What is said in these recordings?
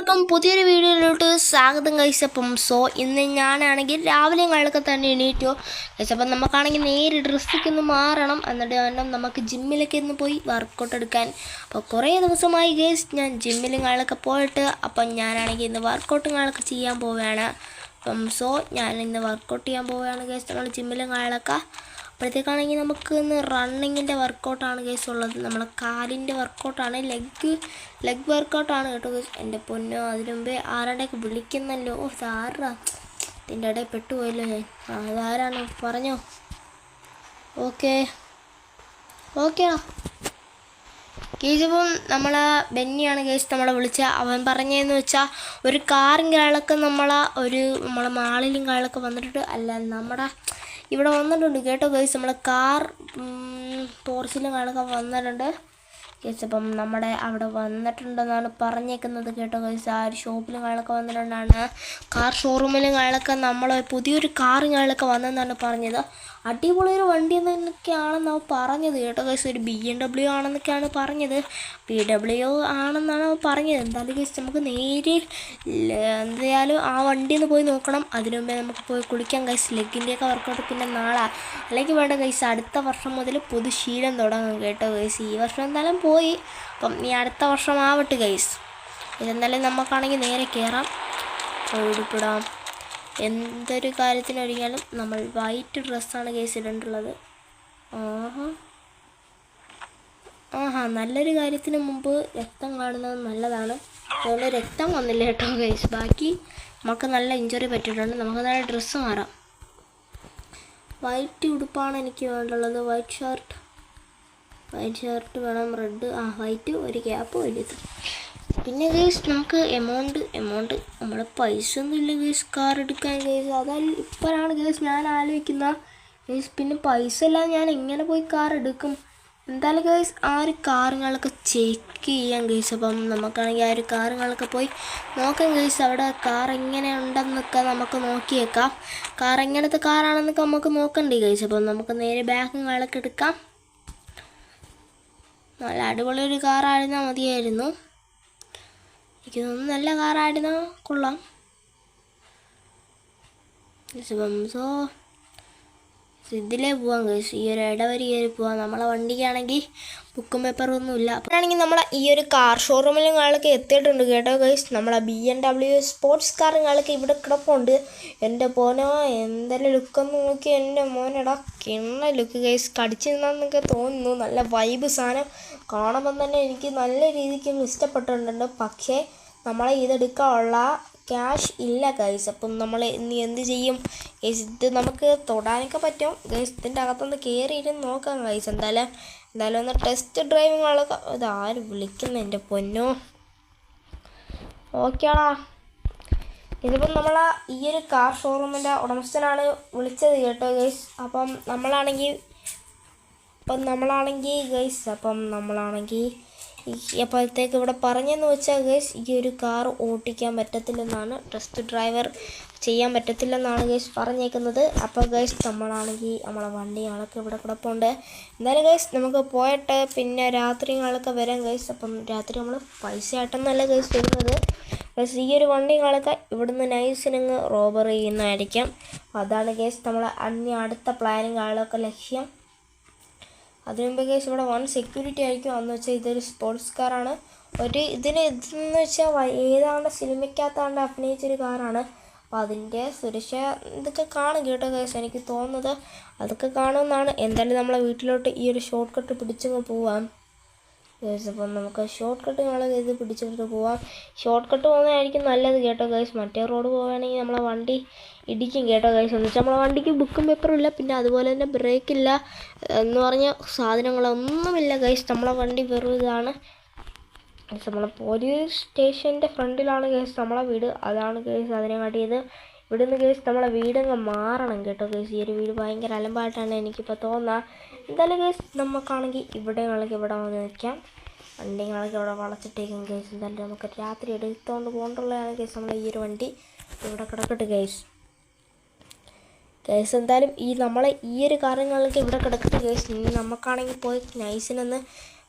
എല്ലാവർക്കും പുതിയൊരു വീഡിയോയിലോട്ട് സ്വാഗതം ഗൈസ്. ഇന്ന് ഞാനാണെങ്കിൽ രാവിലെ കാലൊക്കെ തന്നെ എണീറ്റു ഗൈസ്. അപ്പം നമുക്കാണെങ്കിൽ നേരെ ഡ്രസ്സൊക്കെ ഒന്ന് മാറണം, എന്നിട്ട് വേണം നമുക്ക് ജിമ്മിലൊക്കെ ഒന്ന് പോയി വർക്കൗട്ട് എടുക്കാൻ. അപ്പോൾ കുറേ ദിവസമായി ഗൈസ് ഞാൻ ജിമ്മിലും കാലൊക്കെ പോയിട്ട്. അപ്പം ഞാനാണെങ്കിൽ ഇന്ന് വർക്കൗട്ടും കാലൊക്കെ ചെയ്യാൻ പോവുകയാണ്. ഞാൻ ഇന്ന് വർക്കൗട്ട് ചെയ്യാൻ പോവുകയാണ് ഗൈസ്. നമ്മൾ ജിമ്മിലും കാലൊക്കെ അപ്പോഴത്തേക്കാണെങ്കിൽ നമുക്ക് ഇന്ന് റണ്ണിങ്ങിൻ്റെ വർക്കൗട്ടാണ് കേസ് ഉള്ളത്. നമ്മളെ കാലിൻ്റെ വർക്കൗട്ടാണ്, ലെഗ് വർക്കൗട്ടാണ് കേട്ടോ കേസ്. എൻ്റെ പൊന്നോ, അതിനു മുമ്പേ ആരുടെയൊക്കെ വിളിക്കുന്നല്ലോ. ആരാ ഇതിൻ്റെ ഇടയിൽ പെട്ടുപോയല്ലോ ഞാൻ. അതാരാണ് പറഞ്ഞോ? ഓക്കേടാ കേസിപ്പം നമ്മളെ ബെന്നിയാണ് കേസ് നമ്മളെ വിളിച്ച. അവൻ പറഞ്ഞതെന്ന് വെച്ചാൽ ഒരു കാറും കാളൊക്കെ നമ്മളെ മാളിലും കാളൊക്കെ വന്നിട്ടുണ്ട്. അല്ല, നമ്മുടെ ഇവിടെ വന്നിട്ടുണ്ട് കേട്ടോ ഗൈസ്. നമ്മളെ കാർ പോർച്ചിലും കാളൊക്കെ വന്നിട്ടുണ്ട് ഗൈസ്. അപ്പം നമ്മുടെ അവിടെ വന്നിട്ടുണ്ടെന്നാണ് പറഞ്ഞേക്കുന്നത് കേട്ടോ ഗൈസ്. ആ ഒരു ഷോപ്പിലും കാളൊക്കെ വന്നിട്ടുണ്ടാണ്. കാർ ഷോറൂമിലും കാളൊക്കെ പുതിയൊരു കാറും കാളൊക്കെ വന്നെന്നാണ് പറഞ്ഞത്. അടിപൊളിയൊരു വണ്ടി എന്നൊക്കെയാണെന്ന് അവൻ പറഞ്ഞത് കേട്ടോ ഗൈസ്. ഒരു BMW ആണെന്നൊക്കെയാണ് പറഞ്ഞത്. BMW ആണെന്നാണ് അവൻ പറഞ്ഞത്. എന്തായാലും ഗൈസ് നമുക്ക് നേരെ എന്തായാലും ആ വണ്ടി ഒന്ന് പോയി നോക്കണം. അതിനു മുമ്പേ നമുക്ക് പോയി കുളിക്കാം ഗൈസ്. ലെഗിൻ്റെയൊക്കെ വർക്കൗട്ട് പിന്നെ നാളെ, അല്ലെങ്കിൽ വേണ്ട ഗൈസ് അടുത്ത വർഷം മുതൽ പുതുശീലം തുടങ്ങും കേട്ടോ ഗൈസ്. ഈ വർഷം എന്തായാലും പോയി, അപ്പം ഇനി അടുത്ത വർഷം ആവട്ടെ ഗൈസ്. ഇതെന്തായാലും നമുക്കാണെങ്കിൽ നേരെ കയറാം, ഉടുപ്പിടാം. എന്തൊരു കാര്യത്തിനൊരുങ്ങിയാലും നമ്മൾ വൈറ്റ് ഡ്രസ്സാണ് കേസ് ഇടേണ്ടുള്ളത്. നല്ലൊരു കാര്യത്തിന് മുമ്പ് രക്തം കാണുന്നത് നല്ലതാണ്. അതുകൊണ്ട് രക്തം വന്നില്ല കേട്ടോ ഗൈസ്. ബാക്കി നമുക്ക് നല്ല ഇഞ്ചുറി പറ്റിയിട്ടുണ്ട്. നമുക്ക് നല്ല ഡ്രസ്സ് മാറാം. വൈറ്റ് ഉടുപ്പാണ് എനിക്ക് വേണ്ടുള്ളത്. വൈറ്റ് ഷർട്ട് വേണം. റെഡ്, വൈറ്റ്, ഒരു ക്യാപ്പ് വലുത്. പിന്നെ ഗൈസ് നമുക്ക് എമൗണ്ട് നമ്മുടെ പൈസ ഒന്നും ഇല്ല ഗൈസ് കാർ എടുക്കാൻ ഗൈസ്. അതായത് ഇപ്പോഴാണ് ഗൈസ് ഞാൻ ആലോചിക്കുന്നത് ഗൈസ്. പിന്നെ പൈസ ഇല്ലാതെ ഞാൻ എങ്ങനെ പോയി കാർ എടുക്കും? എന്തായാലും ഗൈസ് ആ ഒരു കാറുകളൊക്കെ ചെക്ക് ചെയ്യാം ഗൈസ്. അപ്പം നമുക്കാണെങ്കിൽ ആ ഒരു കാറുകളൊക്കെ പോയി നോക്കാം ഗൈസ്. അവിടെ കാർ എങ്ങനെ ഉണ്ടെന്നൊക്കെ നമുക്ക് നോക്കിയേക്കാം. കാർ എങ്ങനത്തെ കാറാണെന്നൊക്കെ നമുക്ക് നോക്കണ്ടേ ഗൈസ്. അപ്പം നമുക്ക് നേരെ ബാഗുകളൊക്കെ എടുക്കാം. നല്ല അടിപൊളിയൊരു കാറായിരുന്നാൽ മതിയായിരുന്നു. എനിക്ക് തോന്നുന്നു നല്ല കാറായിരുന്നോ കൊള്ളാം. ഇതിലേ പോവാം ഗൈസ്. ഈ ഒരു ഇടവരി കയറി പോവാം. നമ്മളെ വണ്ടിക്കാണെങ്കിൽ ബുക്കും പേപ്പറും ഒന്നുമില്ല. അപ്പോഴാണെങ്കിൽ നമ്മളെ ഈ ഒരു കാർ ഷോറൂമിലും കാളൊക്കെ എത്തിയിട്ടുണ്ട് കേട്ടോ ഗൈസ്. നമ്മളെ BMW സ്പോർട്സ് കാറും കാളൊക്കെ ഇവിടെ കിടപ്പുണ്ട്. എൻ്റെ പോനോ, എന്തെല്ലാം ലുക്കൊന്ന് നോക്കി എൻ്റെ മോനെടാ. കിണ്ണ ലുക്ക് ഗൈസ്. കടിച്ചു നിന്നാന്നൊക്കെ തോന്നുന്നു. നല്ല വൈബ് സാധനം കാണുമ്പം തന്നെ എനിക്ക് നല്ല രീതിക്ക് ഇഷ്ടപ്പെട്ടിട്ടുണ്ട്. പക്ഷേ നമ്മളെ ഇതെടുക്കാനുള്ള ക്യാഷ് ഇല്ല ഗൈസ്. അപ്പം നമ്മൾ ഇനി എന്ത് ചെയ്യും ഗൈസ്? ഇത് നമുക്ക് തൊടാനൊക്കെ പറ്റും ഗൈസ്. ഇതിൻ്റെ അകത്തൊന്ന് കയറിയിരുന്ന് നോക്കാം ഗൈസ്. എന്തായാലും ഒന്ന് ടെസ്റ്റ് ഡ്രൈവിങ്ങുകളൊക്കെ. ഇതാര് വിളിക്കുന്നു എൻ്റെ പൊന്നോ? ഓക്കേടാ. ഇതിപ്പം നമ്മളെ ഈ ഒരു കാർ ഷോറൂമിൻ്റെ ഉടമസ്ഥനാണ് വിളിച്ചത് കേട്ടോ ഗൈസ്. അപ്പം നമ്മളാണെങ്കിൽ ഗൈസ് അപ്പോഴത്തേക്ക് ഇവിടെ പറഞ്ഞെന്ന് വെച്ചാൽ ഗൈസ് ഈ ഒരു കാർ ഓട്ടിക്കാൻ പറ്റത്തില്ലെന്നാണ്, ടെസ്റ്റ് ഡ്രൈവർ ചെയ്യാൻ പറ്റത്തില്ലെന്നാണ് ഗൈസ് പറഞ്ഞേക്കുന്നത്. അപ്പോൾ ഗൈസ് നമ്മളെ വണ്ടികളൊക്കെ ഇവിടെ കിടപ്പുണ്ട്. എന്തായാലും ഗൈസ് നമുക്ക് പോയിട്ട് പിന്നെ രാത്രികളൊക്കെ വരാം ഗൈസ്. അപ്പം രാത്രി നമ്മൾ പൈസ ആയിട്ടൊന്നല്ല ഗൈസ് വരുന്നത് ഗൈസ്. ഈ ഒരു വണ്ടികളൊക്കെ ഇവിടുന്ന് നൈസിനങ്ങ് റോബർ ചെയ്യുന്നതായിരിക്കും. അതാണ് ഗൈസ് നമ്മളെ അടുത്ത പ്ലാനും കാലമൊക്കെ ലക്ഷ്യം. അതിനു മുമ്പ് കേസ് ഇവിടെ സെക്യൂരിറ്റി ആയിരിക്കും. അന്ന് വെച്ചാൽ ഇതൊരു സ്പോർട്സ് കാറാണ്. ഇതെന്ന് വെച്ചാൽ ഏതാണ്ട് സിനിമയ്ക്കകത്താണ്ട് അഭിനയിച്ചൊരു കാറാണ്. അപ്പോൾ അതിൻ്റെ സുരക്ഷ ഇതൊക്കെ കാണും കേട്ടോ കേസ്. എനിക്ക് തോന്നുന്നത് അതൊക്കെ കാണുമെന്നാണ്. എന്തായാലും നമ്മളെ വീട്ടിലോട്ട് ഈ ഒരു ഷോർട്ട് കട്ട് പിടിച്ചങ്ങ് പോവാം ഗൈസ്. അപ്പം നമുക്ക് ഷോർട്ട് കട്ട് ഇത് പിടിച്ചെടുത്ത് പോവാം. ഷോർട്ട് കട്ട് പോകുന്നതായിരിക്കും നല്ലത് കേട്ടോ ഗൈസ്. മറ്റേ റോഡ് പോവുകയാണെങ്കിൽ നമ്മളെ വണ്ടി ഇടിക്കും കേട്ടോ ഗൈസ്. എന്ന് വെച്ചാൽ നമ്മളെ വണ്ടിക്ക് ബുക്കും പേപ്പറും ഇല്ല, പിന്നെ അതുപോലെ തന്നെ ബ്രേക്കില്ല എന്ന് പറഞ്ഞ സാധനങ്ങളൊന്നുമില്ല ഗൈസ്. നമ്മളെ വണ്ടി വെറും ഇതാണ് ഗൈസ്. നമ്മളെ പോലീസ് സ്റ്റേഷൻ്റെ ഫ്രണ്ടിലാണ് ഗൈസ് നമ്മളെ വീട്. അതാണ് ഗൈസ് അതിനെ കാട്ടിയത്. ഇവിടുന്ന് ഗൈസ് നമ്മളെ വീടങ്ങ് മാറണം കേട്ടോ ഗൈസ്. ഈ ഒരു വീട് ഭയങ്കര അലമ്പായിട്ടാണ് എനിക്കിപ്പോൾ തോന്നുക. എന്തായാലും ഗൈസ് നമുക്കാണെങ്കിൽ ഇവിടെ വന്ന് നിൽക്കാം. വണ്ടികളൊക്കെ ഇവിടെ വളച്ചിട്ടേക്കും ഗൈസ്. എന്തായാലും നമുക്ക് രാത്രി എടുത്തുകൊണ്ട് പോകേണ്ടുള്ളതാണ് ഗൈസ്. നമ്മളെ ഈ ഒരു വണ്ടി ഇവിടെ കിടക്കട്ടെ ഗൈസ്. എന്തായാലും നമ്മളെ ഈ ഒരു കാര്യങ്ങളൊക്കെ ഇവിടെ കിടക്കട്ടെ ഗൈസ്. ഇനി നമുക്കാണെങ്കിൽ പോയി നൈസിനൊന്ന്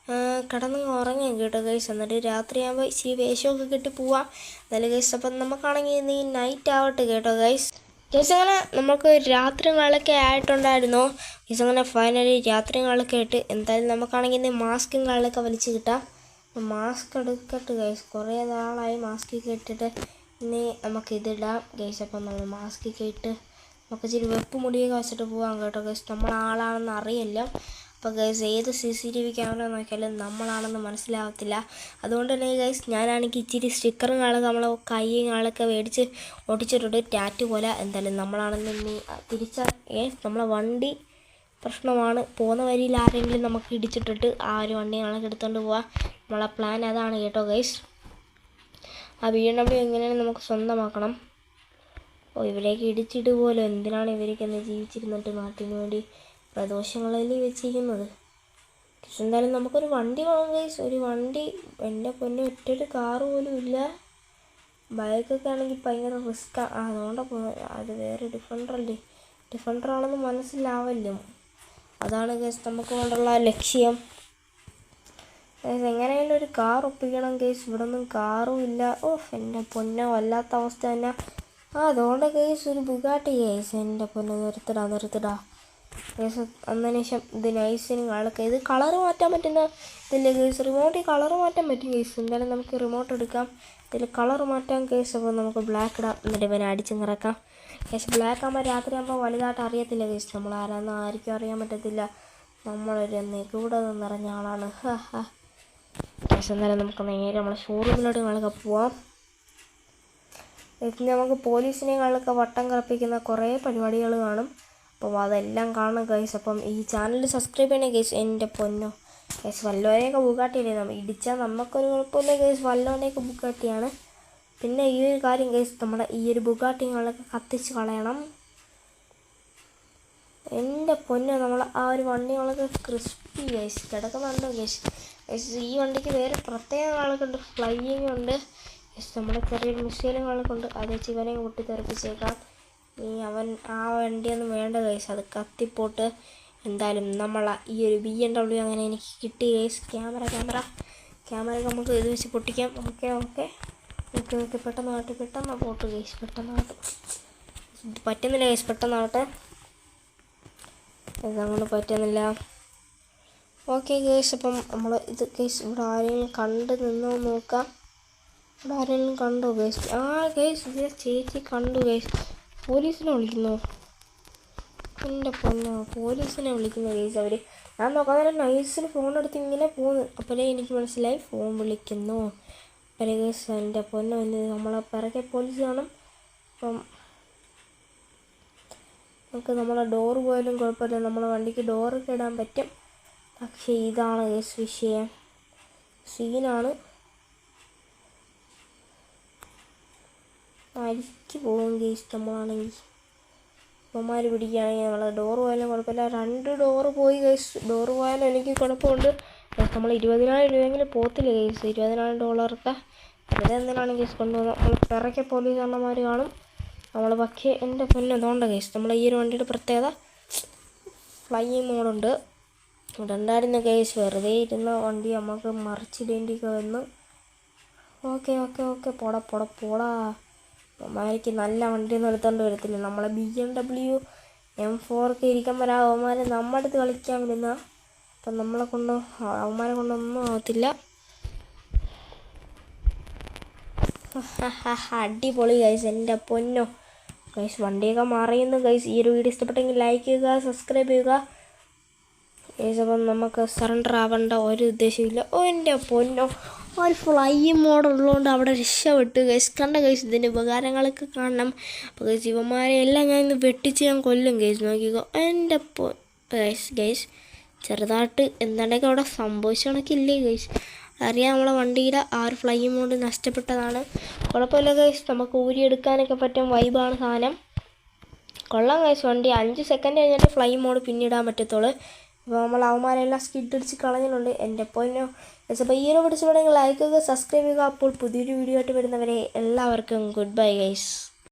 കിടന്ന് ഉറങ്ങാം കേട്ടോ ഗൈസ്. എന്നിട്ട് രാത്രിയാകുമ്പോൾ ഇച്ചിരി വേഷമൊക്കെ കെട്ടി പോവാം എന്നാലും ഗൈസ്. അപ്പം നമുക്കാണെങ്കിൽ ഇന്ന് ഈ നൈറ്റ് ആവട്ടെ കേട്ടോ ഗൈസ്. ഗൈസ് അങ്ങനെ നമുക്ക് രാത്രികളൊക്കെ ആയിട്ടുണ്ടായിരുന്നു ഗൈസ്. അങ്ങനെ ഫൈനലി രാത്രികളൊക്കെ ആയിട്ട് എന്തായാലും നമുക്കാണെങ്കിൽ ഇന്ന് മാസ്കും കാലൊക്കെ വലിച്ച് കിട്ടാം. മാസ്ക് എടുക്കട്ടെ ഗൈസ്. കുറേ നാളായി മാസ്കൊക്കെ ഇട്ടിട്ട് ഇനി നമുക്ക് ഇതിടാം ഗൈസ്. അപ്പം നമ്മൾ മാസ്കൊക്കെ ഇട്ട് നമുക്ക് ഇച്ചിരി വെപ്പ് മുടിയൊക്കെ വെച്ചിട്ട് പോകാം കേട്ടോ ഗൈസ്. നമ്മളാളാണെന്ന് അറിയില്ല. അപ്പോൾ ഗൈസ് ഏത് CCTV ക്യാമറ നോക്കിയാലും നമ്മളാണെന്ന് മനസ്സിലാവത്തില്ല. അതുകൊണ്ട് തന്നെ ഗൈസ് ഞാനാണെങ്കിൽ ഇച്ചിരി സ്റ്റിക്കറും കാലൊക്കെ നമ്മളെ കൈയും കാലൊക്കെ മേടിച്ച് ഒട്ടിച്ചിട്ടുണ്ട് ടാറ്റു പോലെ. എന്തായാലും നമ്മളാണെന്ന് ഇനി നമ്മളെ വണ്ടി പ്രശ്നമാണ്. പോകുന്ന വരിയിൽ ആരെങ്കിലും നമുക്ക് ഇടിച്ചിട്ടിട്ട് ആ ഒരു വണ്ടി ഞങ്ങൾക്ക് എടുത്തുകൊണ്ട് പോവാം. നമ്മളെ പ്ലാൻ അതാണ് കേട്ടോ ഗൈസ്. ആ BMW എങ്ങനെയാണ് നമുക്ക് സ്വന്തമാക്കണം. ഇവരേക്ക് ഇടിച്ചിട്ട് പോലും എന്തിനാണ് ഇവരേക്ക് എന്ന് ജീവിച്ചിരുന്നിട്ട് നാട്ടിന് വേണ്ടി പ്രദോഷങ്ങളിൽ വെച്ചിരിക്കുന്നത്. പക്ഷെ എന്തായാലും നമുക്കൊരു വണ്ടി വേണം ഗൈസ്. ഒരു വണ്ടി എൻ്റെ പൊന്നെ ഒറ്റൊരു കാറ് പോലും ഇല്ല. ബൈക്കൊക്കെ ആണെങ്കിൽ ഭയങ്കര റിസ്ക്കാണ്. അതുകൊണ്ടാണ് അത് വേറെ ഡിഫൻഡറാണെന്ന് മനസ്സിലാവല്ലോ. അതാണ് ഗൈസ് നമുക്ക് കൊണ്ടുള്ള ലക്ഷ്യം. എങ്ങനെയായാലും ഒരു കാർ ഒപ്പിക്കണം ഗൈസ്. ഇവിടെ ഒന്നും കാറും ഇല്ല. എൻ്റെ പൊന്നെ വല്ലാത്ത അവസ്ഥ തന്നെ. അതുകൊണ്ട് ഗൈസ് ഒരു ബുഗാട്ടി ഗൈസ്. എൻ്റെ പൊന്നെ നിർത്തിടാ ഗൈസ്. അന്നതിന് ശേഷം ഇത് നൈസിന് കാളൊക്കെ ഇത് കളറ് മാറ്റാൻ പറ്റുന്ന ഇതില്ലേ ഗൈസ്. റിമോട്ടിൽ കളറ് മാറ്റാൻ പറ്റും ഗൈസ്. എന്തായാലും നമുക്ക് റിമോട്ട് എടുക്കാം. ഇതിൽ കളറ് മാറ്റാം ഗൈസ്. അപ്പോൾ നമുക്ക് ബ്ലാക്ക് ഇടാം. എന്നിട്ട് ഇവനെ അടിച്ച് നിറക്കാം ഗൈസ്. ബ്ലാക്ക് ആകുമ്പോൾ രാത്രി ആകുമ്പോൾ വലുതായിട്ട് അറിയത്തില്ല ഗൈസ്. നമ്മൾ ആരാന്ന് ആർക്കും അറിയാൻ പറ്റത്തില്ല. നമ്മളൊരു നിഗൂഢത നിറഞ്ഞ ആളാണ്. ഗൈസ് എന്തായാലും നമുക്ക് നേരെ നമ്മളെ ഷോറൂമിലോട്ട് ഞങ്ങളൊക്കെ പോവാം. ഇതിൽ നമുക്ക് പോലീസിനെക്കാളൊക്കെ വട്ടം കറപ്പിക്കുന്ന കുറേ പരിപാടികൾ കാണും. അപ്പം അതെല്ലാം കാണണം ഗൈസ്. അപ്പം ഈ ചാനൽ സബ്സ്ക്രൈബ് ചെയ്യണേ ഗൈസ്. എൻ്റെ പൊന്നോ ഗൈസ്. വല്ലവരെയൊക്കെ ബുഗാട്ടിയില്ലേ ഇടിച്ചാൽ നമുക്കൊരു കുഴപ്പമില്ല ഗൈസ്. വല്ലവനെയൊക്കെ ബുഗാട്ടിയാണ്. പിന്നെ ഈ ഒരു കാര്യം ഗൈസ്, നമ്മുടെ ഈ ഒരു ബുഗാട്ടിങ്ങളൊക്കെ കത്തിച്ച് കളയണം. എൻ്റെ പൊന്നോ നമ്മൾ ആ ഒരു വണ്ടികളൊക്കെ ക്രിസ്പി ഗൈസ് കിടക്കുന്നുണ്ടോ ഗൈസ്. ഈ വണ്ടിക്ക് വേറെ പ്രത്യേക ആളൊക്കെ ഉണ്ട്. ഫ്ലൈയിങ് ഉണ്ട് ഗൈസ്. നമ്മുടെ ചെറിയൊരു മിസൈലുകളൊക്കെ ഉണ്ട്. അത് വെച്ച് ഇവനെ പൊട്ടിത്തെറിപ്പിച്ചേക്കാം. അവൻ ആ വണ്ടിയൊന്നും വേണ്ട ഗൈസ്. അത് കത്തിപ്പോട്ട്. എന്തായാലും നമ്മളെ ഈ ഒരു BMW അങ്ങനെ എനിക്ക് കിട്ടി ഗൈസ്. ക്യാമറ നമുക്ക് ഇത് വെച്ച് പൊട്ടിക്കാം. ഓക്കെ പെട്ടെന്ന് പോട്ട് ഗൈസ്. പറ്റുന്നില്ല ഗൈസ്. പെട്ടെന്നാവട്ടെ. ഇതങ്ങോട്ട് പറ്റുന്നില്ല. Okay guys. അപ്പം നമ്മൾ ഇത് ഗൈസ് ഇവിടെ ആരെങ്കിലും കണ്ട് നിന്നോ നോക്കാം. ഇവിടെ ആരെങ്കിലും കണ്ടോ ഗൈസ്? ഗൈസ് ഇത് ചേച്ചി കണ്ടു ഗൈസ്. പോലീസിനെ വിളിക്കുന്നു. എൻ്റെ പൊന്നോ പോലീസിനെ വിളിക്കുന്നു ഗൈസ് അവർ. ഞാൻ നോക്കാൻ നേരം നൈസിന് ഫോൺ എടുത്ത് ഇങ്ങനെ പോകുന്നു. അപ്പോഴേ എനിക്ക് മനസ്സിലായി ഫോൺ വിളിക്കുന്നു. അപ്പോഴേ ഗൈസ് എൻ്റെ പൊന്നോ നമ്മളെ പിറകെ പോലീസ് കാണും. അപ്പം നമുക്ക് നമ്മളെ ഡോറ് പോയാലും കുഴപ്പമില്ല. നമ്മളെ വണ്ടിക്ക് ഡോറൊക്കെ ഇടാൻ പറ്റും. പക്ഷേ ഇതാണ് ഗൈസ് വിഷയം. സീനാണ്. അരിക്ക് പോകും ഗൈസ്. നമ്മളാണെങ്കിൽ അമ്മമാർ പിടിക്കുകയാണെങ്കിൽ നമ്മളെ ഡോറ് പോയാലും കുഴപ്പമില്ല. 2 ഡോറ് പോയി ഗൈസ്. ഡോറ് പോയാലും എനിക്ക് കുഴപ്പമുണ്ട്. നമ്മൾ 20,000 രൂപയെങ്കിലും പോത്തില്ല ഗൈസ്. $20,000 വെറുതെ എന്തിനാണ് ഗൈസ് കൊണ്ടുപോകുന്നത്. നമ്മൾ പിറക്കെ പോലീസ് അണ്ണന്മാർ കാണും. നമ്മൾ പക്ഷേ എൻ്റെ പൊന്നെ തോണ്ട ഗൈസ്. നമ്മളെ ഈ ഒരു വണ്ടിയുടെ പ്രത്യേകത ഫ്ലൈയിങ് മോഡുണ്ട്. ഇടണ്ടായിരുന്നു ഗൈസ്. വെറുതെ ഇരുന്ന വണ്ടി നമുക്ക് മറിച്ചിടേണ്ടിയൊക്കെ വന്നു. ഓക്കെ പോടാ. അവന്മാർക്ക് നല്ല വണ്ടിയൊന്നും എടുത്തുകൊണ്ട് വരത്തില്ല. നമ്മളെ BMW M4 ഒക്കെ ഇരിക്കാൻ വരാം. അവന്മാരെ നമ്മുടെ അടുത്ത് കളിക്കാൻ വരുന്ന. അപ്പം അവന്മാരെ കൊണ്ടൊന്നും ആവത്തില്ല. അടിപൊളി ഗൈസ്. എൻ്റെ പൊന്നോ ഗൈസ് വണ്ടിയൊക്കെ മറിയുന്നു ഗൈസ്. ഈ ഒരു വീഡിയോ ഇഷ്ടപ്പെട്ടെങ്കിൽ ലൈക്ക് ചെയ്യുക, സബ്സ്ക്രൈബ് ചെയ്യുക ഗൈസ്. അപ്പം നമുക്ക് സറണ്ടർ ആവേണ്ട ഒരു ഉദ്ദേശമില്ല. എൻ്റെ പൊന്നോ ഒരു ഫ്ലൈയിങ് മോഡുള്ളതുകൊണ്ട് അവിടെ രക്ഷപ്പെട്ട് ഗൈസ്. കണ്ട ഗൈസ് ഇതിൻ്റെ ഉപകാരങ്ങളൊക്കെ കാണണം. അപ്പോൾ ഗൈസ് ഇവന്മാരെ എല്ലാം ഞാൻ ഇന്ന് വെട്ടിച്ച് ഞാൻ കൊല്ലും ഗൈസ്. നോക്കിക്കോ എൻ്റെ ഗൈസ് ചെറുതായിട്ട് എന്താണ്ടൊക്കെ അവിടെ സംഭവിച്ച കണക്കില്ലേ ഗൈസ്. അറിയാം നമ്മളെ വണ്ടിയുടെ ആ ഒരു ഫ്ലൈയിങ് മോഡ് നഷ്ടപ്പെട്ടതാണ്. കുഴപ്പമില്ല ഗൈസ്. നമുക്ക് ഊരിയെടുക്കാനൊക്കെ പറ്റും. വൈബാണ് സാധനം. കൊള്ളാം ഗൈസ്. വണ്ടി 5 സെക്കൻഡ് കഴിഞ്ഞിട്ട് ഫ്ലൈയിങ് മോഡ് പിന്നിടാൻ പറ്റത്തുള്ളൂ. അപ്പോൾ നമ്മൾ അവന്മാരെല്ലാം സ്കിഡ് അടിച്ച് കളഞ്ഞിട്ടുണ്ട്. എൻ്റെ പൊന്നോ ഗൈസ്. അപ്പോൾ ഈ ഒരു പിടിച്ചപ്പോഴെങ്കിൽ ലൈക്ക് ചെയ്യുക, സബ്സ്ക്രൈബ് ചെയ്യുക. അപ്പോൾ പുതിയൊരു വീഡിയോ ആയിട്ട് വരുന്നവരെ എല്ലാവർക്കും ഗുഡ് ബൈ ഗൈസ്.